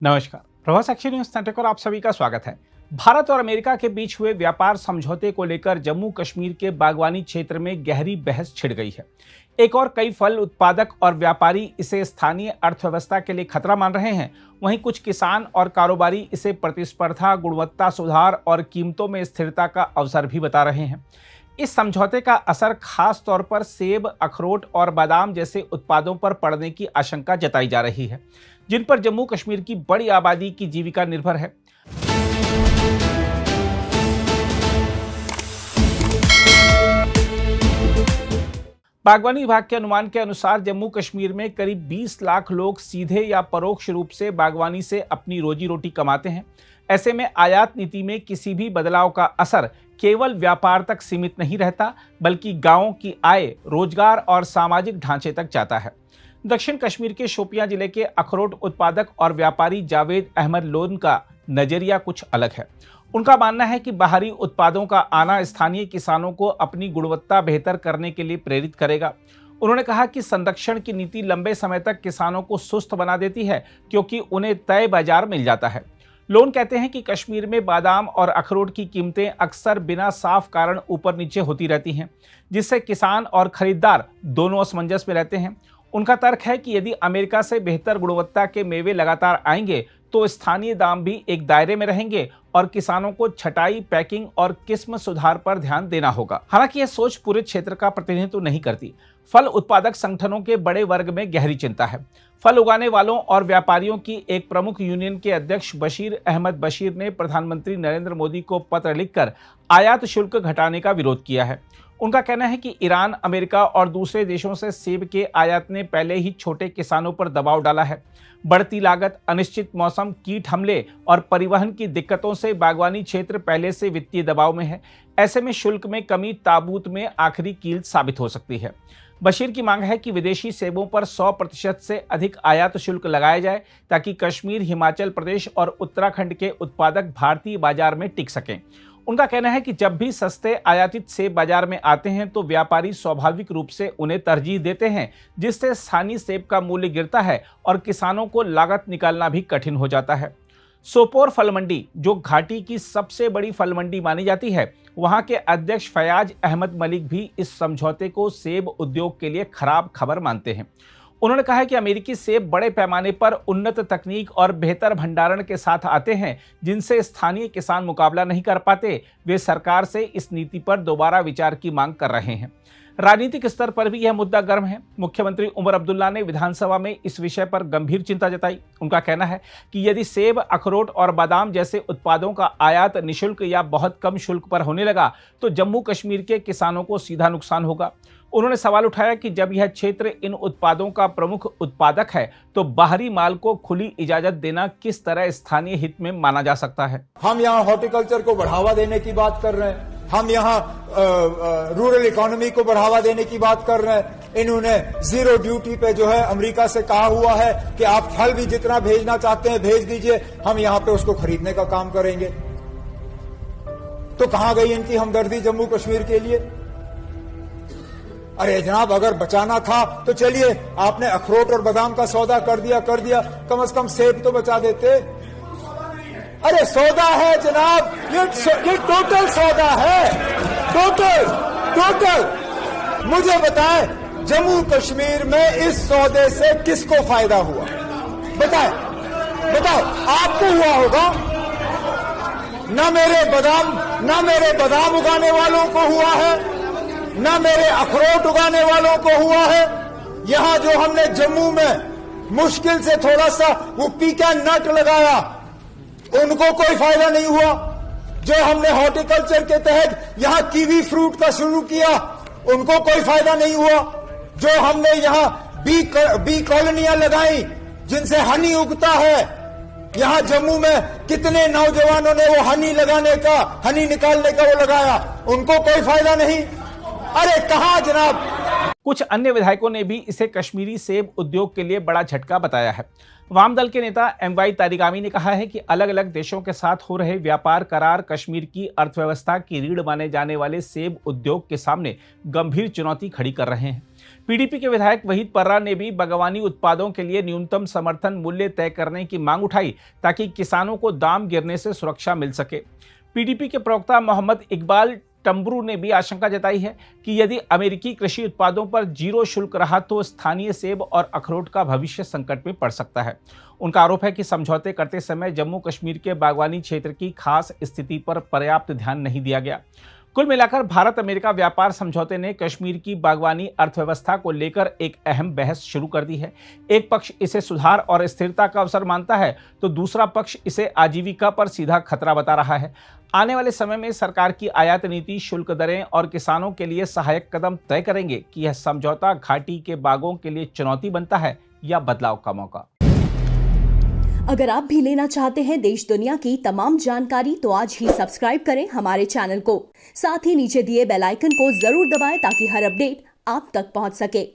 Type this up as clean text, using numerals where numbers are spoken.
नमस्कार। Prabhas action news network और आप सभी का स्वागत है। भारत और अमेरिका के बीच हुए व्यापार समझौते को लेकर जम्मू कश्मीर के बागवानी क्षेत्र में गहरी बहस छिड़ गई है। एक और कई फल उत्पादक और व्यापारी इसे स्थानीय अर्थव्यवस्था के लिए खतरा मान रहे हैं। वहीं कुछ किसान और कारोबारी इसे प्रतिस्पर्धा, गुणवत्ता सुधार और कीमतों में स्थिरता का अवसर भी बता रहे हैं। इस समझौते का असर खास तौर पर सेब, अखरोट और बादाम जैसे उत्पादों पर पड़ने की आशंका जताई जा रही है, जिन पर जम्मू कश्मीर की बड़ी आबादी की जीविका निर्भर है। बागवानी विभाग के अनुमान के अनुसार जम्मू कश्मीर में करीब 20 लाख लोग सीधे या परोक्ष रूप से बागवानी से अपनी रोजी रोटी कमाते हैं। ऐसे में आयात नीति में किसी भी बदलाव का असर केवल व्यापार तक सीमित नहीं रहता, बल्कि गांवों की आय, रोजगार और सामाजिक ढांचे तक जाता है। दक्षिण कश्मीर के शोपियां जिले के अखरोट उत्पादक और व्यापारी जावेद अहमद लोन का नजरिया कुछ अलग है। उनका मानना है कि बाहरी उत्पादों का आना स्थानीय किसानों को अपनी गुणवत्ता बेहतर करने के लिए प्रेरित करेगा। उन्होंने कहा कि संरक्षण की नीति लंबे समय तक किसानों को सुस्त बना देती है, क्योंकि उन्हें तय बाजार मिल जाता है। लोन कहते हैं कि कश्मीर में बादाम और अखरोट की कीमतें अक्सर बिना साफ कारण ऊपर नीचे होती रहती हैं, जिससे किसान और खरीदार दोनों असमंजस में रहते हैं। उनका तर्क है कि यदि अमेरिका से बेहतर गुणवत्ता के मेवे लगातार आएंगे तो स्थानीय दाम भी एक दायरे में रहेंगे और किसानों को छटाई, पैकिंग और किस्म सुधार पर ध्यान देना होगा। हालांकि यह सोच पूरे क्षेत्र का प्रतिनिधित्व नहीं करती। फल उत्पादक संगठनों के बड़े वर्ग में गहरी चिंता है। फल उगाने वालों और व्यापारियों की एक प्रमुख यूनियन के अध्यक्ष बशीर अहमद बशीर ने प्रधानमंत्री नरेंद्र मोदी को पत्र लिखकर आयात शुल्क घटाने का विरोध किया है। उनका कहना है कि ईरान, अमेरिका और दूसरे देशों से सेब के आयात ने पहले ही छोटे किसानों पर दबाव डाला है। बढ़ती लागत, अनिश्चित मौसम, कीट हमले और परिवहन की दिक्कतों से बागवानी क्षेत्र पहले से वित्तीय दबाव में है। ऐसे में शुल्क में कमी ताबूत में आखिरी कील साबित हो सकती है। बशीर की मांग है कि विदेशी सेबों पर 100% से अधिक आयात शुल्क लगाया जाए, ताकि कश्मीर, हिमाचल प्रदेश और उत्तराखंड के उत्पादक भारतीय बाजार में टिक सकें। उनका कहना है कि जब भी सस्ते आयातित सेब बाजार में आते हैं तो व्यापारी स्वाभाविक रूप से उन्हें तरजीह देते हैं, जिससे स्थानीय सेब का मूल्य गिरता है और किसानों को लागत निकालना भी कठिन हो जाता है। सोपोर फल मंडी, जो घाटी की सबसे बड़ी फल मंडी मानी जाती है, वहां के अध्यक्ष फयाज अहमद मलिक भी इस समझौते को सेब उद्योग के लिए खराब खबर मानते हैं। उन्होंने कहा है कि अमेरिकी सेब बड़े पैमाने पर उन्नत तकनीक और बेहतर भंडारण के साथ आते हैं, जिनसे स्थानीय किसान मुकाबला नहीं कर पाते। वे सरकार से इस नीति पर दोबारा विचार की मांग कर रहे हैं। राजनीतिक स्तर पर भी यह मुद्दा गर्म है। मुख्यमंत्री उमर अब्दुल्ला ने विधानसभा में इस विषय पर गंभीर चिंता जताई। उनका कहना है कि यदि सेब, अखरोट और बादाम जैसे उत्पादों का आयात निःशुल्क या बहुत कम शुल्क पर होने लगा तो जम्मू कश्मीर के किसानों को सीधा नुकसान होगा। उन्होंने सवाल उठाया कि जब यह क्षेत्र इन उत्पादों का प्रमुख उत्पादक है तो बाहरी माल को खुली इजाजत देना किस तरह स्थानीय हित में माना जा सकता है। हम यहाँ हॉर्टिकल्चर को बढ़ावा देने की बात कर रहे हैं, हम यहाँ रूरल इकोनॉमी को बढ़ावा देने की बात कर रहे हैं। इन्होंने जीरो ड्यूटी पे जो है अमेरिका से कहा हुआ है कि आप फल भी जितना भेजना चाहते हैं भेज दीजिए, हम यहाँ पे उसको खरीदने का काम करेंगे। तो कहां गई इनकी हमदर्दी जम्मू कश्मीर के लिए? अरे जनाब, अगर बचाना था तो चलिए, आपने अखरोट और बादाम का सौदा कर दिया, कम से कम सेब तो बचा देते। अरे सौदा है जनाब, ये टोटल सौदा है, टोटल। मुझे बताएं, जम्मू कश्मीर में इस सौदे से किसको फायदा हुआ? बताओ, आपको हुआ होगा। ना मेरे बादाम उगाने वालों को हुआ है, ना मेरे अखरोट उगाने वालों को हुआ है। यहां जो हमने जम्मू में मुश्किल से थोड़ा सा वो पीका नट लगाया, उनको कोई फायदा नहीं हुआ। जो हमने हॉर्टिकल्चर के तहत यहां कीवी फ्रूट का शुरू किया, उनको कोई फायदा नहीं हुआ। जो हमने यहां बी कॉलोनियां लगाई जिनसे हनी उगता है, यहां जम्मू में कितने नौजवानों ने वो हनी निकालने का वो लगाया, उनको कोई फायदा नहीं। अरे कहां जनाब। कुछ अन्य विधायकों ने भी इसे कश्मीरी सेब उद्योग के लिए बड़ा झटका बताया है। वाम दल के नेता एमवाई तारिगामी ने कहा है कि अलग अलग देशों के साथ हो रहे व्यापार करार कश्मीर की अर्थव्यवस्था की रीढ़ माने जाने वाले सेब उद्योग के सामने गंभीर चुनौती खड़ी कर रहे हैं। पीडीपी के विधायक वहीद पर्रा ने भी बागवानी उत्पादों के लिए न्यूनतम समर्थन मूल्य तय करने की मांग उठाई ताकि किसानों को दाम गिरने से सुरक्षा मिल सके। पीडीपी के प्रवक्ता मोहम्मद इकबाल टम्बरू ने भी आशंका जताई है कि यदि अमेरिकी कृषि उत्पादों पर जीरो शुल्क रहा तो स्थानीय सेब और अखरोट का भविष्य संकट में पड़ सकता है। उनका आरोप है कि समझौते करते समय जम्मू कश्मीर के बागवानी क्षेत्र की खास स्थिति पर पर्याप्त ध्यान नहीं दिया गया। कुल मिलाकर भारत अमेरिका व्यापार समझौते ने कश्मीर की बागवानी अर्थव्यवस्था को लेकर एक अहम बहस शुरू कर दी है। एक पक्ष इसे सुधार और स्थिरता का अवसर मानता है तो दूसरा पक्ष इसे आजीविका पर सीधा खतरा बता रहा है। आने वाले समय में सरकार की आयात नीति, शुल्क दरें और किसानों के लिए सहायक कदम तय करेंगे कि यह समझौता घाटी के बागों के लिए चुनौती बनता है या बदलाव का मौका। अगर आप भी लेना चाहते हैं देश दुनिया की तमाम जानकारी तो आज ही सब्सक्राइब करें हमारे चैनल को। साथ ही नीचे दिए बेल आइकन को जरूर दबाएं ताकि हर अपडेट आप तक पहुंच सके।